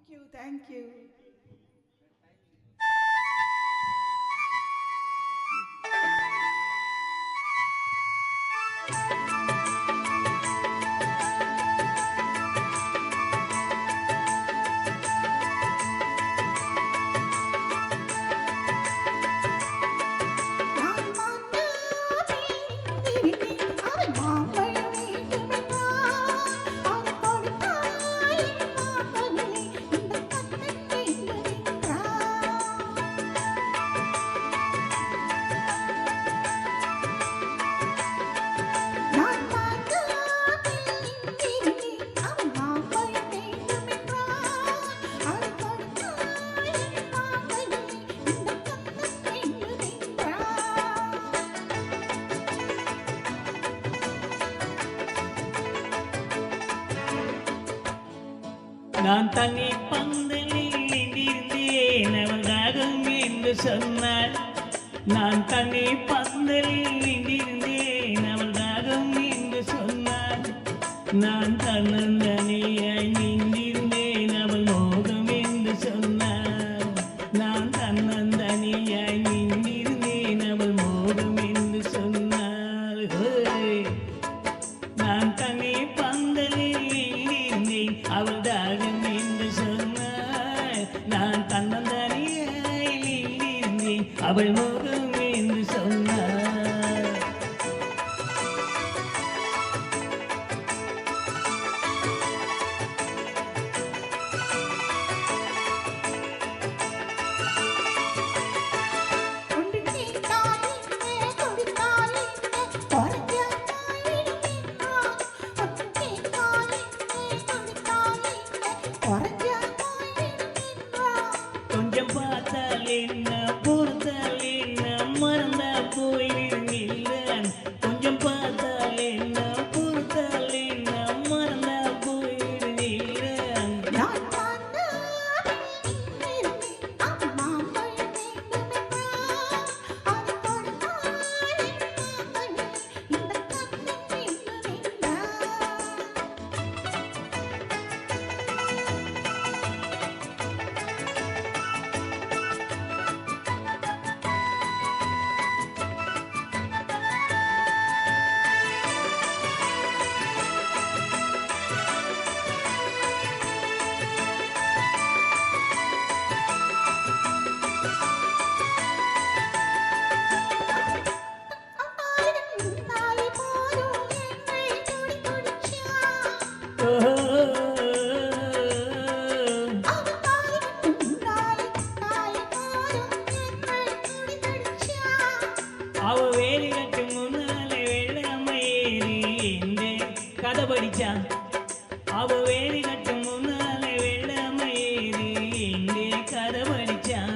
Thank you. நான் தண்ணி பந்தலில் நின்றிருந்தேன் அவள் ராகம் என்று சொன்னாள். நான் தண்ணி பந்தலில் நின்றிருந்தேன் அவள் ராகம் என்று சொன்னாள். நான் தன்னந்தனியாய் நின்றிருந்தேன் அவள் மோகம் என்று சொன்னாள். நான் தன்னந்தனியாய் நின்றிருந்தேன் அவள் மோகம் என்று சொன்னாள். நான் தண்ணி பந்தலில் நின்றிருந்தேன் அவள் ராகம் என்று சொன்னாள். நான் தன்னந்தனியாய் நின்றிருந்தேன் அவள் மோகம் என்று சொன்னாள். கொஞ்சம் பார்த்தால் என்ன பொறுத்தால் என்ன மறந்தா போயிடுங்கிறான். கொஞ்சம் பார்த்தால் என்ன பொறுத்தால் என்ன மறந்தா போயிடுங்கிறான். அவ வேலி கட்டும் முன்னாலே வெள்ளாமை ஏறி எந்த கதை படிச்சான். அவ வேலி கட்டும் முன்னாலே வெள்ளாமை ஏறி எந்த கதை படிச்சான்.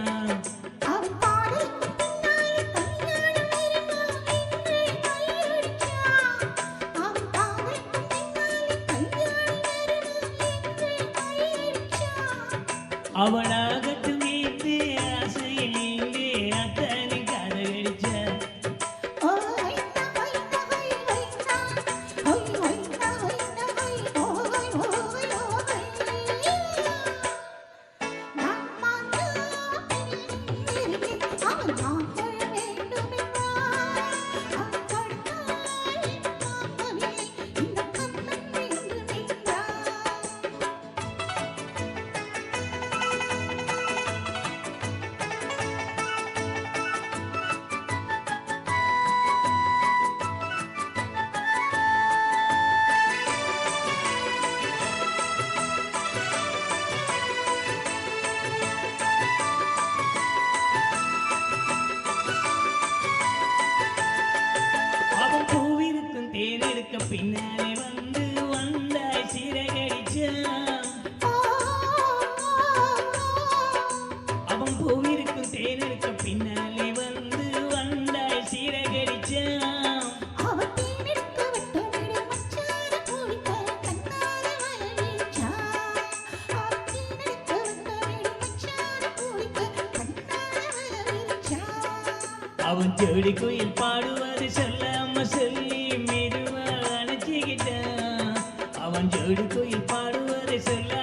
அவளாகட்டும் வீட்டு ஆசையில் நீண்டே அத்தனை கதை கடிச்சான். அவன் பூவிருக்கும் தேனெடுக்க பின்னாலே வந்து வந்தாய் சிறகடிச்சான். அவன் பூவிருக்கும் தேனெடுக்க பின்னாலே வந்து வந்தாய் சிறகடிச்சான். அவன் ஜோடி குயில் பாடுவது சொல்லாம சொல்லி மெதுவா அணைச்சிக்கிட்டான். அவன் ஜோடி குயில் பாடுவது சொல்ல